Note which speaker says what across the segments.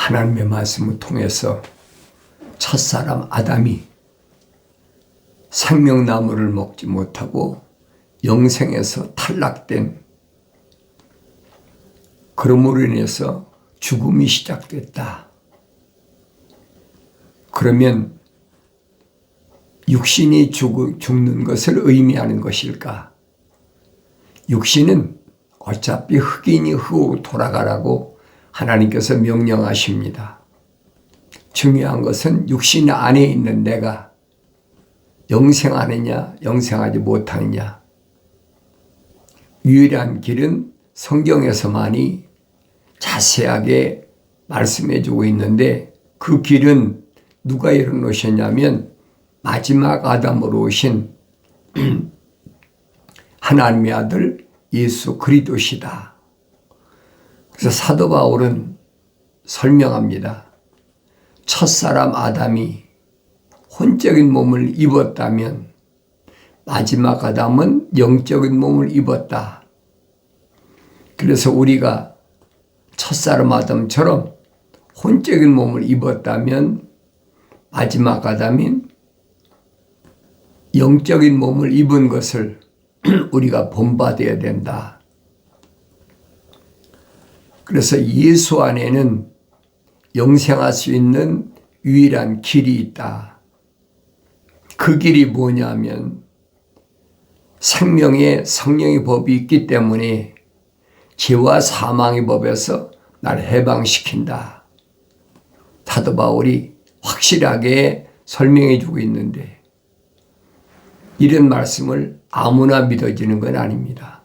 Speaker 1: 하나님의 말씀을 통해서 첫사람 아담이 생명나무를 먹지 못하고 영생에서 탈락된, 그러므로 인해서 죽음이 시작됐다. 그러면 육신이 죽는 것을 의미하는 것일까? 육신은 어차피 흑인이 흑으로 돌아가라고 하나님께서 명령하십니다. 중요한 것은 육신 안에 있는 내가 영생하느냐 영생하지 못하느냐. 유일한 길은 성경에서만이 자세하게 말씀해 주고 있는데, 그 길은 누가 열어놓으셨냐면 마지막 아담으로 오신 하나님의 아들 예수 그리스도시다. 그래서 사도 바울은 설명합니다. 첫사람 아담이 혼적인 몸을 입었다면 마지막 아담은 영적인 몸을 입었다. 그래서 우리가 첫사람 아담처럼 혼적인 몸을 입었다면 마지막 아담인 영적인 몸을 입은 것을 우리가 본받아야 된다. 그래서 예수 안에는 영생할 수 있는 유일한 길이 있다. 그 길이 뭐냐면 생명의 성령의 법이 있기 때문에 죄와 사망의 법에서 나를 해방시킨다. 사도 바울이 확실하게 설명해 주고 있는데, 이런 말씀을 아무나 믿어지는 건 아닙니다.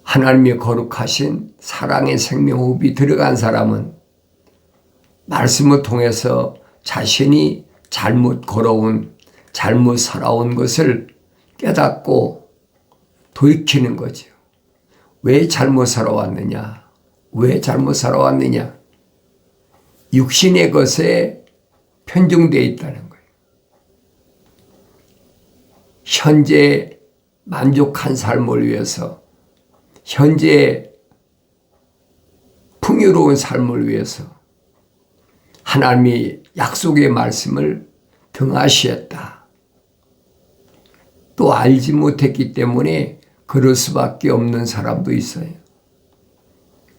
Speaker 1: 하나님의 거룩하신 사랑의 생명호흡이 들어간 사람은 말씀을 통해서 자신이 잘못 걸어온, 잘못 살아온 것을 깨닫고 돌이키는 거죠. 왜 잘못 살아왔느냐? 왜 잘못 살아왔느냐? 육신의 것에 편중되어 있다는 거예요. 현재 만족한 삶을 위해서, 현재 풍요로운 삶을 위해서 하나님의 약속의 말씀을 등하시했다. 또 알지 못했기 때문에 그럴 수밖에 없는 사람도 있어요.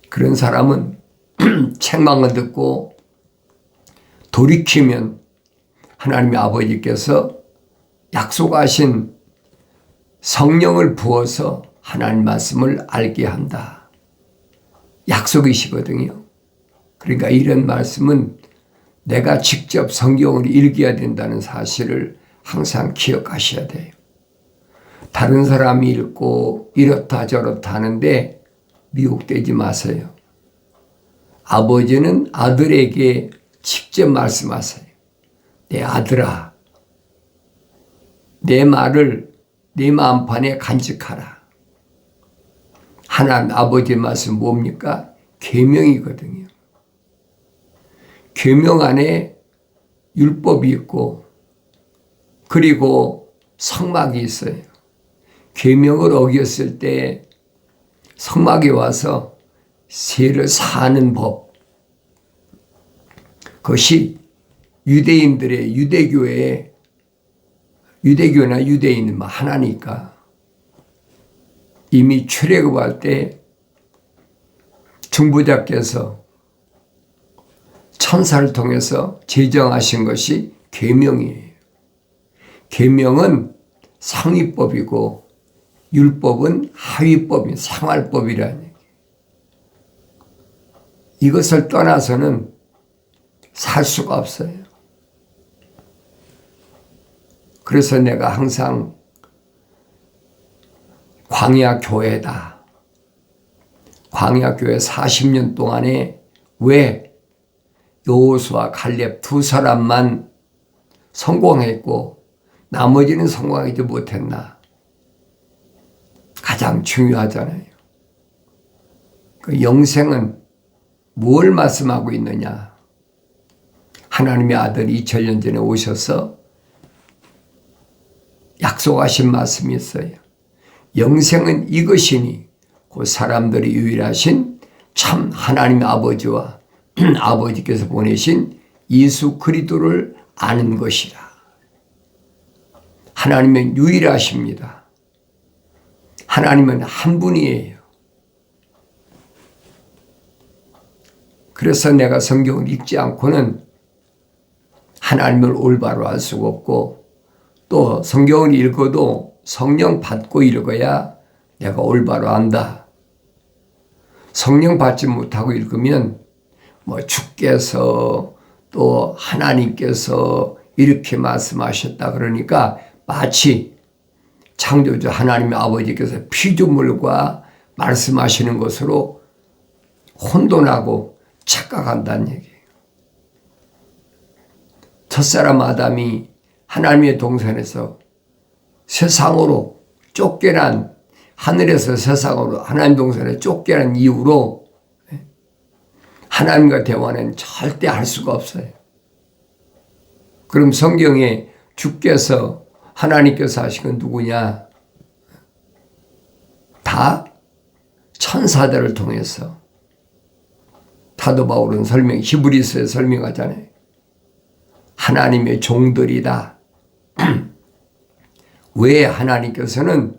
Speaker 1: 그런 사람은 책망을 듣고 돌이키면 하나님의 아버지께서 약속하신 성령을 부어서 하나님 말씀을 알게 한다. 약속이시거든요. 그러니까 이런 말씀은 내가 직접 성경을 읽어야 된다는 사실을 항상 기억하셔야 돼요. 다른 사람이 읽고 이렇다 저렇다 하는데 미혹되지 마세요. 아버지는 아들에게 직접 말씀하세요. 내 아들아, 내 말을 네 마음판에 간직하라. 하나님 아버지의 말씀 뭡니까? 계명이거든요. 계명 안에 율법이 있고 그리고 성막이 있어요. 계명을 어겼을 때 성막에 와서 세를 사는 법, 그것이 유대인들의 유대교나 유대인은 하나니까 이미 출애굽할 때 중보자께서 천사를 통해서 제정하신 것이 계명이에요. 계명은 상위법이고 율법은 하위법인 생활법이라는 얘기예요. 이것을 떠나서는 살 수가 없어요. 그래서 내가 항상 광야교회다. 광야교회 40년 동안에 왜 여호수아 갈렙 두 사람만 성공했고 나머지는 성공하지 못했나? 가장 중요하잖아요. 그 영생은 뭘 말씀하고 있느냐? 하나님의 아들 2000년 전에 오셔서 약속하신 말씀이 있어요. 영생은 이것이니 그 사람들이 유일하신 참 하나님의 아버지와 아버지께서 보내신 예수 그리스도를 아는 것이라. 하나님은 유일하십니다. 하나님은 한 분이에요. 그래서 내가 성경을 읽지 않고는 하나님을 올바로 알 수가 없고, 또 성경을 읽어도 성령 받고 읽어야 내가 올바로 안다. 성령 받지 못하고 읽으면 주께서 또 하나님께서 이렇게 말씀하셨다 그러니까 마치 창조주 하나님의 아버지께서 피조물과 말씀하시는 것으로 혼돈하고 착각한다는 얘기예요. 첫사람 아담이 하나님의 동산에서 세상으로 쫓겨난, 하늘에서 세상으로 하나님 동산에 쫓겨난 이후로 하나님과 대화는 절대 할 수가 없어요. 그럼 성경에 주께서 하나님께서 하신 건 누구냐? 다 천사들을 통해서. 사도 바울은 히브리서에 설명하잖아요. 하나님의 종들이다. 왜 하나님께서는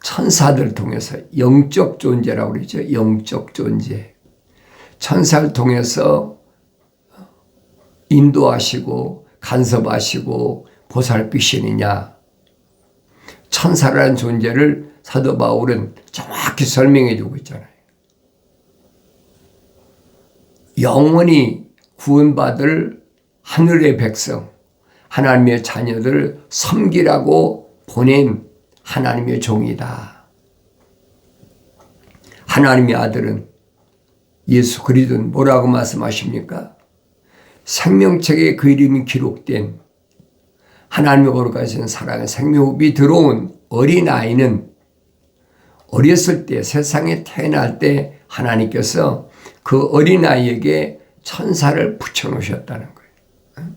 Speaker 1: 천사들 통해서 영적 존재라고 그러죠. 영적 존재. 천사를 통해서 인도하시고 간섭하시고 보살피시느냐. 천사라는 존재를 사도 바울은 정확히 설명해 주고 있잖아요. 영원히 구원받을 하늘의 백성, 하나님의 자녀들을 섬기라고 보낸 하나님의 종이다. 하나님의 아들은 예수 그리스도는 뭐라고 말씀하십니까? 생명책에 그 이름이 기록된 하나님의 거룩하신 사랑의 생명흡이 들어온 어린아이는 어렸을 때 세상에 태어날 때 하나님께서 그 어린아이에게 천사를 붙여놓으셨다는 거예요.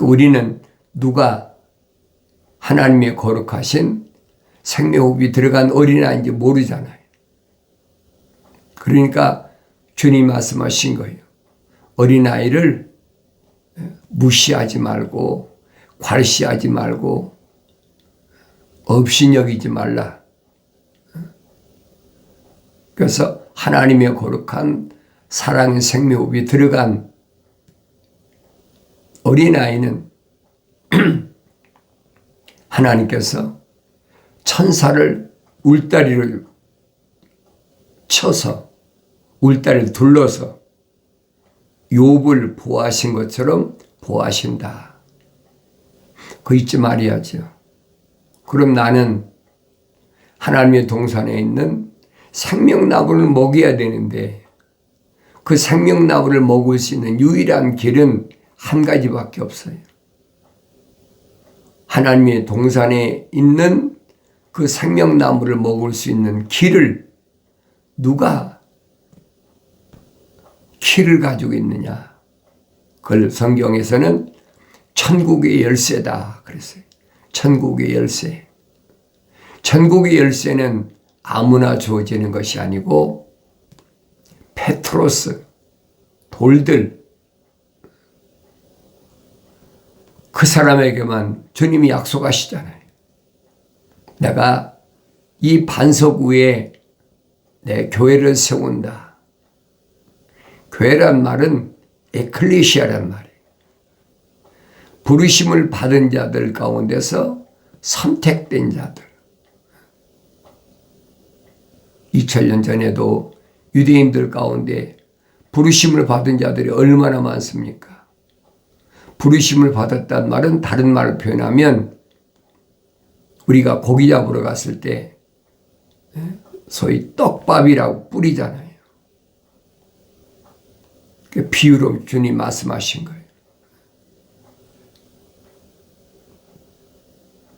Speaker 1: 우리는 누가 하나님의 거룩하신 생명흡이 들어간 어린아이인지 모르잖아요. 그러니까 주님 말씀하신 거예요. 어린아이를 무시하지 말고 괄시하지 말고 없이 여기지 말라. 그래서 하나님의 거룩한 사랑의 생명흡이 들어간 어린아이는 하나님께서 천사를 울다리를 쳐서 울다리를 둘러서 욥을 보호하신 것처럼 보호하신다. 그 잊지 말아야죠. 그럼 나는 하나님의 동산에 있는 생명나무를 먹여야 되는데 그 생명나무를 먹을 수 있는 유일한 길은 한 가지밖에 없어요. 하나님의 동산에 있는 그 생명나무를 먹을 수 있는 길을 누가 키를 가지고 있느냐. 그걸 성경에서는 천국의 열쇠다 그랬어요. 천국의 열쇠. 천국의 열쇠는 아무나 주어지는 것이 아니고 페트로스, 돌들, 그 사람에게만 주님이 약속하시잖아요. 내가 이 반석 위에 내 교회를 세운다. 교회란 말은 에클레시아란 말이에요. 부르심을 받은 자들 가운데서 선택된 자들. 2000년 전에도 유대인들 가운데 부르심을 받은 자들이 얼마나 많습니까? 부르심을 받았다는 말은 다른 말을 표현하면 우리가 고기 잡으러 갔을 때 소위 떡밥이라고 뿌리잖아요. 그 비유로 주님 말씀하신 거예요.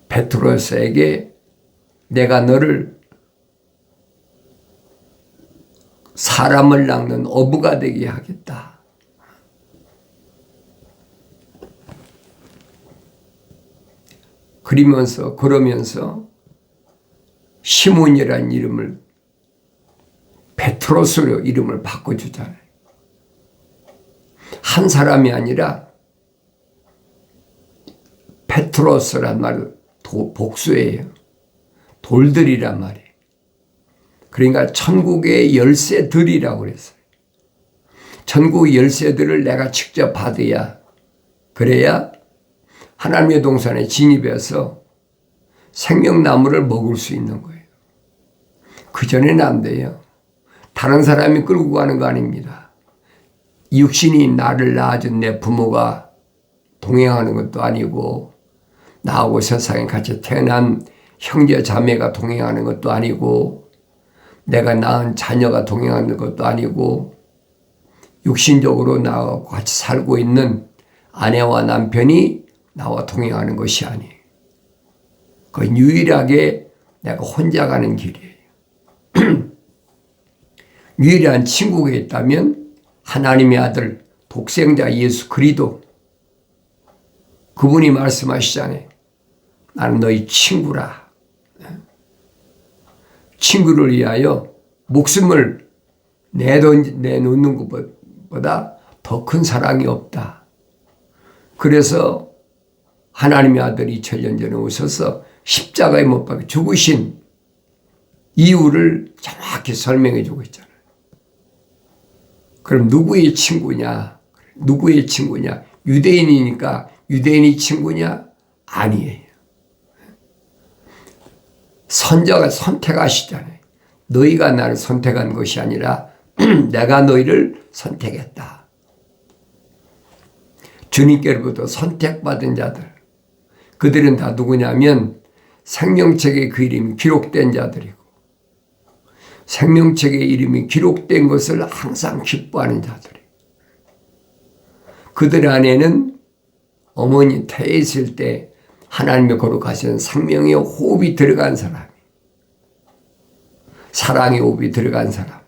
Speaker 1: 베드로에게 내가 너를 사람을 낚는 어부가 되게 하겠다. 그러면서 시몬이라는 이름을 베드로스로 이름을 바꿔주잖아요. 한 사람이 아니라 페트로스란 말 복수예요. 돌들이란 말이에요. 그러니까 천국의 열쇠들이라고 그랬어요. 천국의 열쇠들을 내가 직접 받아야, 그래야 하나님의 동산에 진입해서 생명나무를 먹을 수 있는 거예요. 그전에는 안 돼요. 다른 사람이 끌고 가는 거 아닙니다. 육신이 나를 낳아준 내 부모가 동행하는 것도 아니고, 나하고 세상에 같이 태어난 형제 자매가 동행하는 것도 아니고, 내가 낳은 자녀가 동행하는 것도 아니고, 육신적으로 나하고 같이 살고 있는 아내와 남편이 나와 동행하는 것이 아니에요. 그건 유일하게 내가 혼자 가는 길이에요. 유일한 친구가 있다면 하나님의 아들 독생자 예수 그리스도, 그분이 말씀하시잖아요. 나는 너희 친구라. 친구를 위하여 목숨을 내놓는 것보다 더 큰 사랑이 없다. 그래서 하나님의 아들이 2000년 전에 오셔서 십자가에 못 박혀 죽으신 이유를 정확히 설명해 주고 있잖아요. 그럼 누구의 친구냐? 누구의 친구냐? 유대인이니까 유대인이 친구냐? 아니에요. 선자가 선택하시잖아요. 너희가 나를 선택한 것이 아니라 내가 너희를 선택했다. 주님께로부터 선택받은 자들, 그들은 다 누구냐면 생명책에 그 이름이 기록된 자들이고, 생명책에 이름이 기록된 것을 항상 기뻐하는 자들이에요. 그들 안에는 어머니 태에 있을 때 하나님의 거룩하신 생명의 호흡이 들어간 사람이, 사랑의 호흡이 들어간 사람,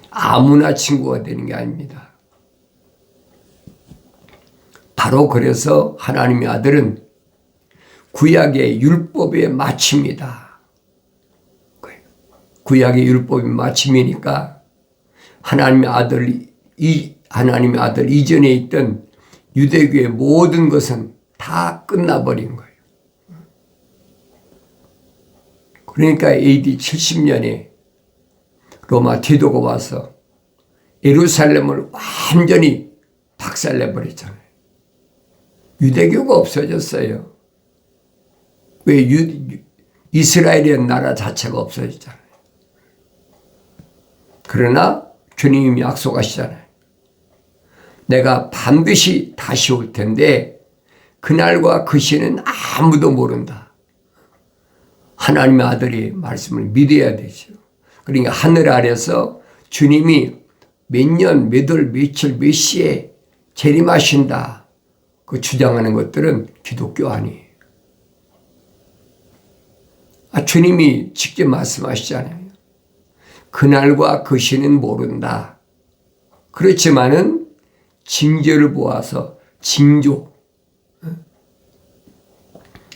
Speaker 1: 아무나 친구가 되는 게 아닙니다. 바로 그래서 하나님의 아들은 구약의 율법의 마침이다. 구약의 율법의 마침이니까 하나님의 아들 이전에 있던 유대교의 모든 것은 다 끝나버린 거예요. 그러니까 AD 70년에 로마 디도가 와서 예루살렘을 완전히 박살내버렸잖아요. 유대교가 없어졌어요. 왜? 이스라엘의 나라 자체가 없어졌잖아요. 그러나 주님이 약속하시잖아요. 내가 반드시 다시 올 텐데 그날과 그 시는 아무도 모른다. 하나님의 아들이 말씀을 믿어야 되죠. 그러니까 하늘 아래서 주님이 몇 년, 몇 월, 며칠, 몇 시에 재림하신다. 그 주장하는 것들은 기독교 아니에요. 주님이 직접 말씀하시잖아요. 그날과 그 시는 모른다. 그렇지만은 징조를 보아서 징조.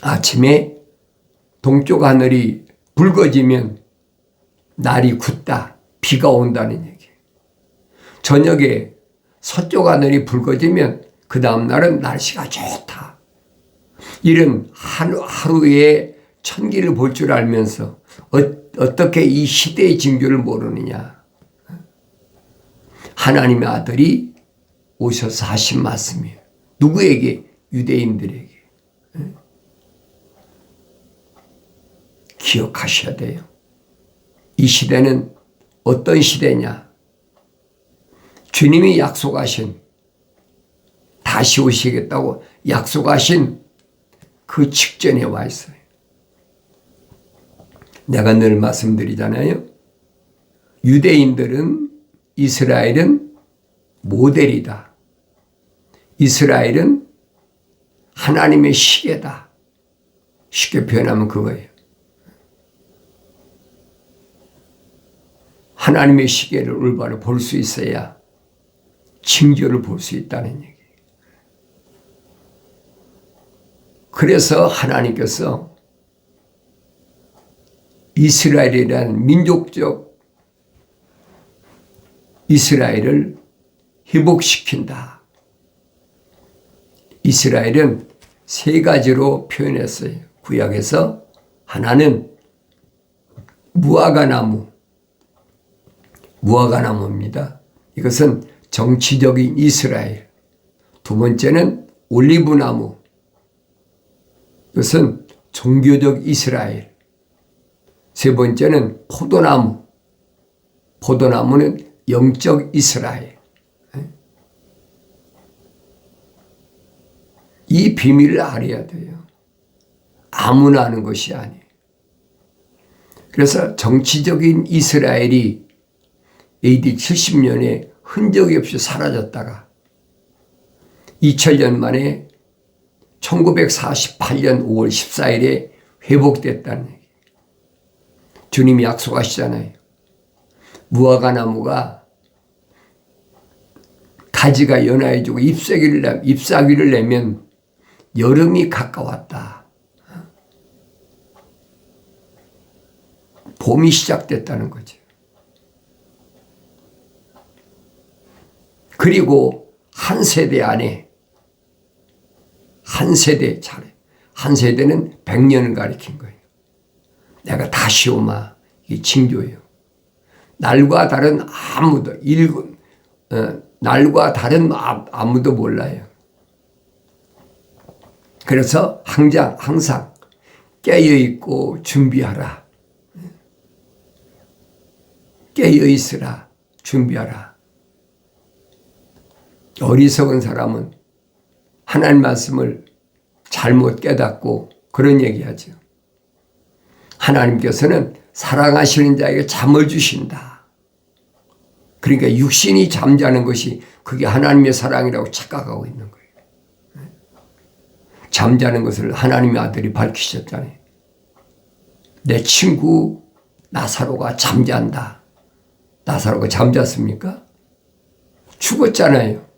Speaker 1: 아침에 동쪽 하늘이 붉어지면 날이 굳다. 비가 온다는 얘기예요. 저녁에 서쪽 하늘이 붉어지면 그 다음 날은 날씨가 좋다. 이런 하루에 천기를 볼 줄 알면서 어떻게 이 시대의 징조를 모르느냐. 하나님의 아들이 오셔서 하신 말씀이에요. 누구에게? 유대인들에게. 기억하셔야 돼요. 이 시대는 어떤 시대냐? 주님이 약속하신, 다시 오시겠다고 약속하신 그 직전에 와 있어요. 내가 늘 말씀드리잖아요. 유대인들은, 이스라엘은 모델이다. 이스라엘은 하나님의 시계다. 쉽게 표현하면 그거예요. 하나님의 시계를 올바로 볼 수 있어야 징조를 볼 수 있다는 얘기예요. 그래서 하나님께서 이스라엘이라는 민족적 이스라엘을 회복시킨다. 이스라엘은 세 가지로 표현했어요. 구약에서 하나는 무화과나무입니다. 이것은 정치적인 이스라엘. 두 번째는 올리브나무. 이것은 종교적 이스라엘. 세 번째는 포도나무. 포도나무는 영적 이스라엘. 이 비밀을 알아야 돼요. 아무나 아는 것이 아니에요. 그래서 정치적인 이스라엘이 AD 70년에 흔적이 없이 사라졌다가 2000년 만에 1948년 5월 14일에 회복됐다는 얘기예요. 주님이 약속하시잖아요. 무화과나무가 가지가 연하여지고 잎사귀를 내면 여름이 가까웠다. 봄이 시작됐다는 거죠. 그리고 한 세대 안에 한 세대는 100년을 가리킨 거예요. 내가 다시 오마. 이게 징조예요. 날과 다른 아무도 몰라요. 그래서 항상 깨어있고 준비하라. 깨어있으라. 준비하라. 어리석은 사람은 하나님 말씀을 잘못 깨닫고 그런 얘기하죠. 하나님께서는 사랑하시는 자에게 잠을 주신다. 그러니까 육신이 잠자는 것이 그게 하나님의 사랑이라고 착각하고 있는 거예요. 잠자는 것을 하나님의 아들이 밝히셨잖아요. 내 친구 나사로가 잠잔다. 나사로가 잠잤습니까? 죽었잖아요.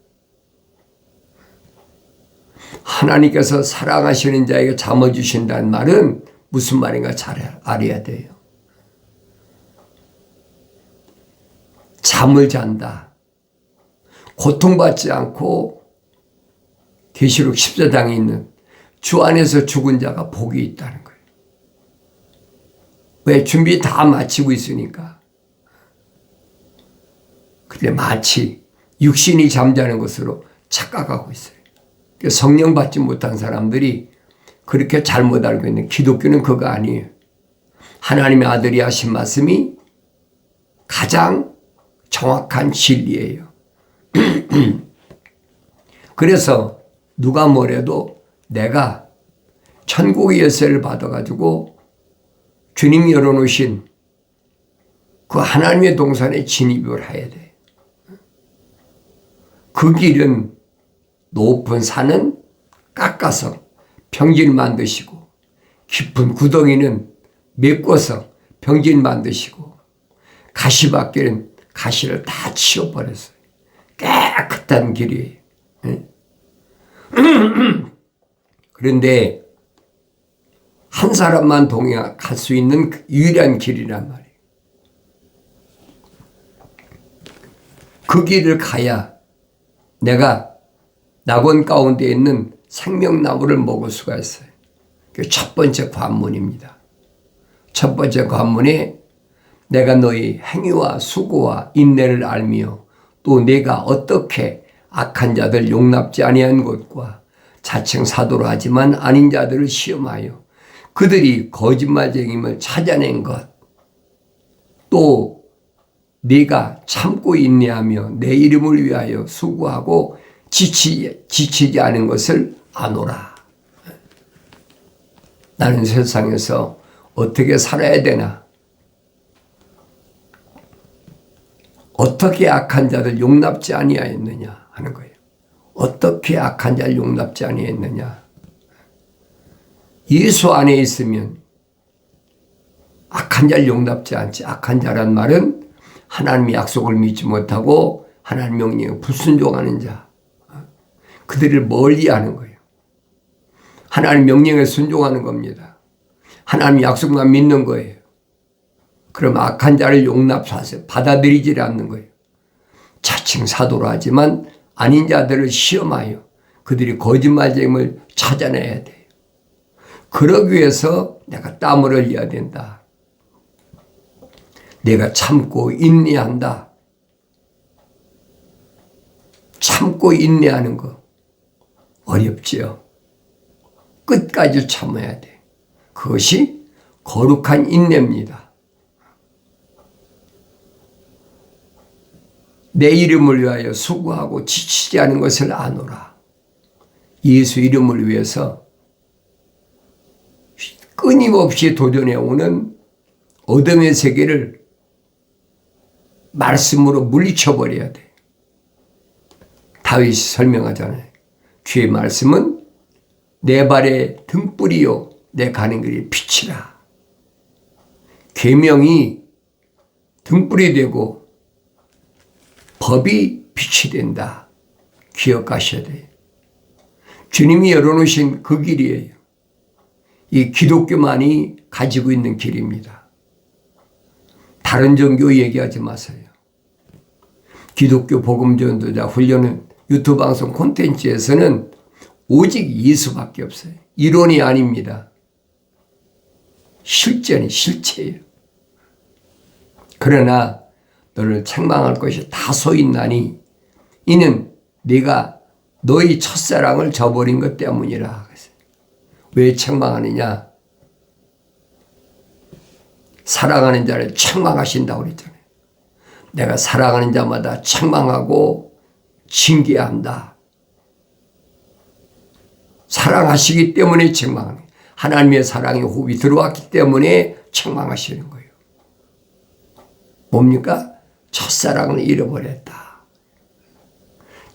Speaker 1: 하나님께서 사랑하시는 자에게 잠을 주신다는 말은 무슨 말인가 잘 알아야 돼요. 잠을 잔다. 고통받지 않고 계시록 14장에 있는 주 안에서 죽은 자가 복이 있다는 거예요. 왜? 준비 다 마치고 있으니까. 근데 마치 육신이 잠자는 것으로 착각하고 있어요. 성령 받지 못한 사람들이 그렇게 잘못 알고 있는 기독교는 그거 아니에요. 하나님의 아들이 하신 말씀이 가장 정확한 진리예요. 그래서 누가 뭐래도 내가 천국의 열쇠를 받아가지고 주님이 열어놓으신 그 하나님의 동산에 진입을 해야 돼. 그 길은 높은 산은 깎아서 평지를 만드시고 깊은 구덩이는 메꿔서 평지를 만드시고 가시밭길은 가시를 다 치워버렸어요. 깨끗한 길이에요. 그런데 한 사람만 갈 수 있는 유일한 길이란 말이에요. 그 길을 가야 내가 낙원 가운데 있는 생명나무를 먹을 수가 있어요. 그 첫 번째 관문입니다. 첫 번째 관문에 내가 너희 행위와 수고와 인내를 알며 또 내가 어떻게 악한 자들 용납지 아니한 것과 자칭 사도로 하지만 아닌 자들을 시험하여 그들이 거짓말쟁임을 찾아낸 것, 또 네가 참고 인내하며 내 이름을 위하여 수고하고 지치지 않은 것을 아노라. 나는 세상에서 어떻게 살아야 되나? 어떻게 악한 자들 용납지 아니하였느냐 하는 거예요. 어떻게 악한 자를 용납지 아니하였느냐. 예수 안에 있으면 악한 자를 용납지 않지. 악한 자란 말은 하나님의 약속을 믿지 못하고 하나님 명령에 불순종하는 자. 그들을 멀리하는 거예요. 하나님 명령에 순종하는 겁니다. 하나님 약속만 믿는 거예요. 그럼 악한 자를 용납하세요. 받아들이지 않는 거예요. 자칭 사도로 하지만 아닌 자들을 시험하여 그들이 거짓말쟁임을 찾아내야 돼요. 그러기 위해서 내가 땀을 흘려야 된다. 내가 참고 인내한다. 참고 인내하는 거 어렵지요. 끝까지 참아야 돼. 그것이 거룩한 인내입니다. 내 이름을 위하여 수고하고 지치지 않은 것을 아노라. 예수 이름을 위해서 끊임없이 도전해오는 어둠의 세계를 말씀으로 물리쳐버려야 돼. 다윗이 설명하잖아요. 주의 말씀은 내 발의 등불이요 내 가는 길의 빛이라. 계명이 등불이 되고 법이 빛이 된다. 기억하셔야 돼요. 주님이 열어놓으신 그 길이에요. 이 기독교만이 가지고 있는 길입니다. 다른 종교 얘기하지 마세요. 기독교 복음전도자 훈련은 유튜브 방송 콘텐츠에서는 오직 예수밖에 없어요. 이론이 아닙니다. 실체예요. 그러나 너를 책망할 것이 다소 있나니 이는 네가 너희 첫사랑을 저버린 것 때문이라. 왜 책망하느냐? 사랑하는 자를 책망하신다고 그랬잖아요. 내가 사랑하는 자마다 책망하고 징계한다. 사랑하시기 때문에 책망하는 거예요. 하나님의 사랑의 호흡이 들어왔기 때문에 책망하시는 거예요. 뭡니까? 첫사랑을 잃어버렸다.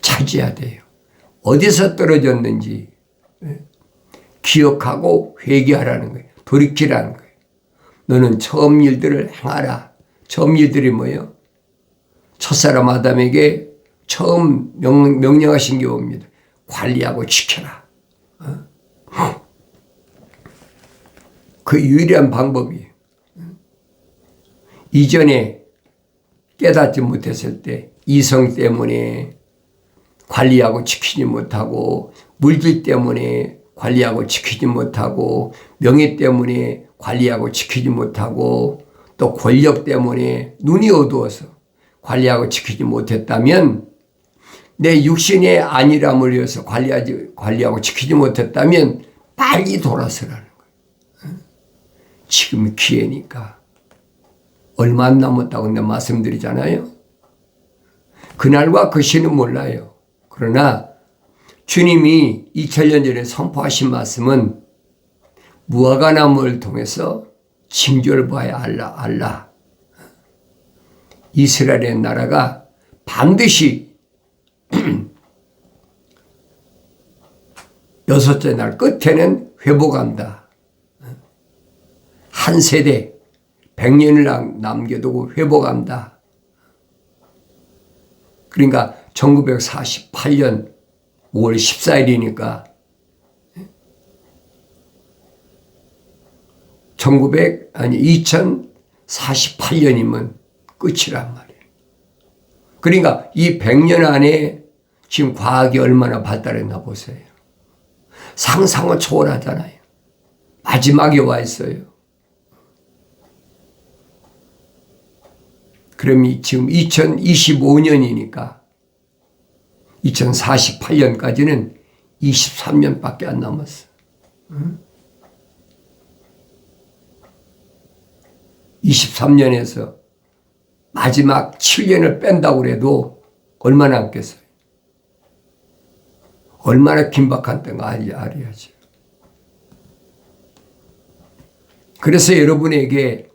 Speaker 1: 찾아야 돼요. 어디서 떨어졌는지 기억하고 회개하라는 거예요. 돌이키라는 거예요. 너는 처음 일들을 행하라. 처음 일들이 뭐예요? 첫사람 아담에게 처음 명령하신 게 뭡니다. 관리하고 지켜라. 그 유일한 방법이에요. 이전에 깨닫지 못했을 때 이성 때문에 관리하고 지키지 못하고 물질 때문에 관리하고 지키지 못하고 명예 때문에 관리하고 지키지 못하고 또 권력 때문에 눈이 어두워서 관리하고 지키지 못했다면 내 육신의 안일함을 위해서 관리하고 지키지 못했다면 빨리 돌아서라는 거예요. 지금 기회니까. 얼마 안 남았다고 내가 말씀드리잖아요. 그날과 그 시는 몰라요. 그러나 주님이 2000년 전에 선포하신 말씀은 무화과나무를 통해서 징조를 봐야 알라. 이스라엘의 나라가 반드시 여섯째 날 끝에는 회복한다. 한 세대 100년을 남겨두고 회복한다. 그러니까 1948년 5월 14일이니까 2048년이면 끝이란 말이에요. 그러니까 이 100년 안에 지금 과학이 얼마나 발달했나 보세요. 상상을 초월하잖아요. 마지막에 와 있어요. 그럼 지금 2025년이니까 2048년까지는 23년밖에 안 남았어. 23년에서 마지막 7년을 뺀다고 해도 얼마나 남겠어요? 얼마나 긴박한 때가 알아야지. 그래서 여러분에게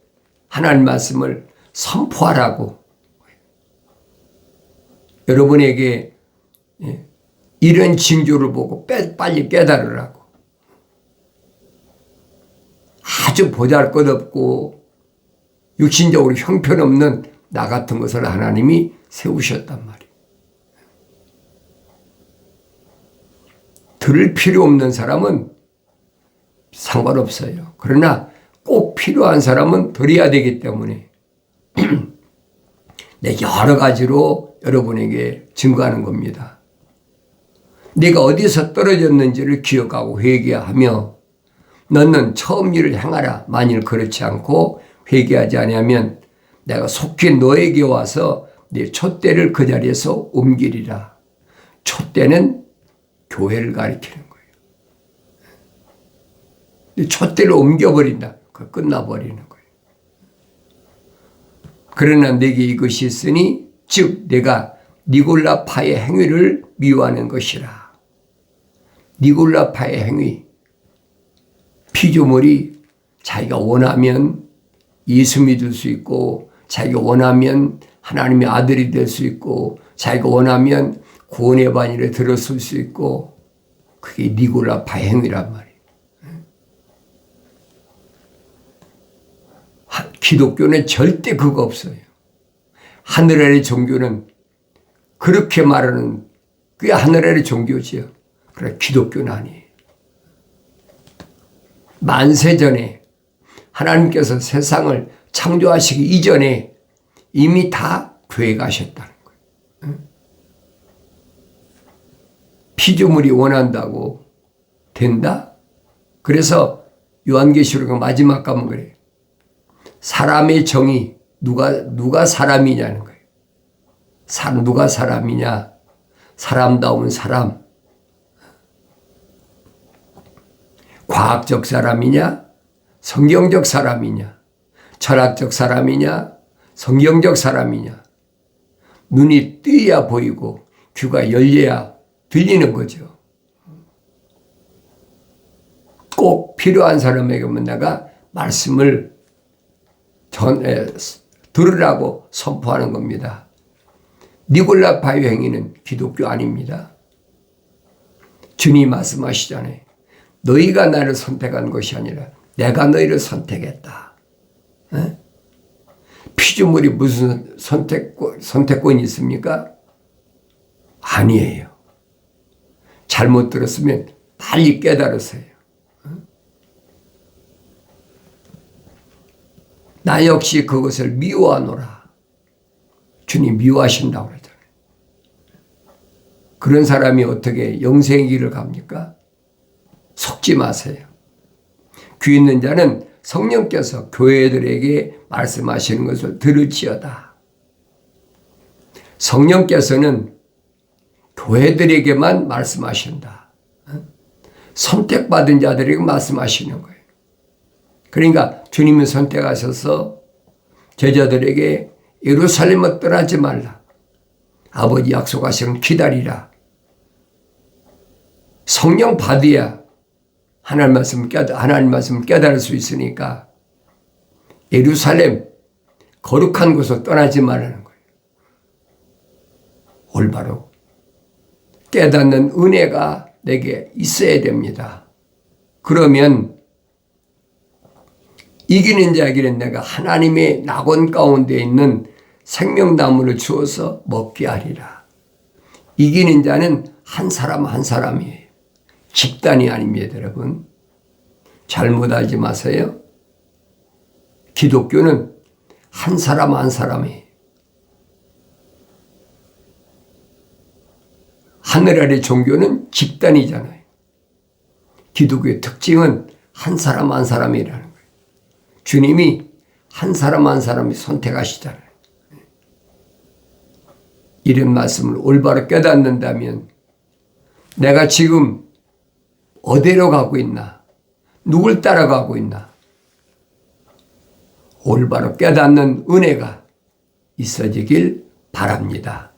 Speaker 1: 하나님 말씀을 선포하라고, 여러분에게 이런 징조를 보고 빨리 깨달으라고. 아주 보잘것없고 육신적으로 형편없는 나 같은 것을 하나님이 세우셨단 말이에요. 들을 필요 없는 사람은 상관없어요. 그러나 꼭 필요한 사람은 들어야 되기 때문에 내 여러 가지로 여러분에게 증거하는 겁니다. 내가 어디서 떨어졌는지를 기억하고 회개하며 너는 처음 일을 행하라. 만일 그렇지 않고 회개하지 아니하면 내가 속히 너에게 와서 네 촛대를 그 자리에서 옮기리라. 촛대는 교회를 가리키는 거예요. 촛대를 옮겨버린다. 그 끝나버리는 거예요. 그러나 내게 이것이 있으니 즉 내가 니골라파의 행위를 미워하는 것이라. 니골라파의 행위, 피조물이 자기가 원하면 예수 믿을 수 있고 자기가 원하면 하나님의 아들이 될 수 있고 자기가 원하면 구원의 반열에 들어설 수 있고 그게 니골라파의 행위란 말이에요. 기독교는 절대 그거 없어요. 하늘 아래 종교는 그렇게 말하는 그게 하늘 아래 종교지요. 그러나 기독교는 아니에요. 만세 전에 하나님께서 세상을 창조하시기 이전에 이미 다 계획하셨다는 거예요. 피조물이 원한다고 된다? 그래서 요한계시록 마지막 가면 그래요. 사람의 정의, 누가 사람이냐는 거예요. 누가 사람이냐? 사람다운 사람. 과학적 사람이냐? 성경적 사람이냐? 철학적 사람이냐? 성경적 사람이냐? 눈이 뜨야 보이고 귀가 열려야 들리는 거죠. 꼭 필요한 사람에게만 내가 말씀을 들으라고 선포하는 겁니다. 니골라파의 행위는 기독교 아닙니다. 주님 말씀하시잖아요. 너희가 나를 선택한 것이 아니라 내가 너희를 선택했다. 에? 피조물이 무슨 선택권이 있습니까? 아니에요. 잘못 들었으면 빨리 깨달으세요. 나 역시 그것을 미워하노라. 주님 미워하신다고 그러잖아요. 그런 사람이 어떻게 영생의 길을 갑니까? 속지 마세요. 귀 있는 자는 성령께서 교회들에게 말씀하시는 것을 들을지어다. 성령께서는 교회들에게만 말씀하신다. 선택받은 자들에게 말씀하시는 거예요. 그러니까 주님이 선택하셔서 제자들에게 예루살렘을 떠나지 말라. 아버지 약속하시는 기다리라. 성령 받아야 하나님 말씀을 깨달을 수 있으니까 예루살렘 거룩한 곳을 떠나지 말라는 거예요. 올바로 깨닫는 은혜가 내게 있어야 됩니다. 그러면 이기는 자에게는 내가 하나님의 낙원 가운데 있는 생명나무를 주어서 먹게 하리라. 이기는 자는 한 사람 한 사람이에요. 집단이 아닙니다, 여러분. 잘못 알지 마세요. 기독교는 한 사람 한 사람이에요. 하늘 아래 종교는 집단이잖아요. 기독교의 특징은 한 사람 한 사람이라는 거예요. 주님이 한 사람 한 사람이 선택하시잖아요. 이런 말씀을 올바로 깨닫는다면 내가 지금 어디로 가고 있나? 누굴 따라가고 있나? 올바로 깨닫는 은혜가 있어지길 바랍니다.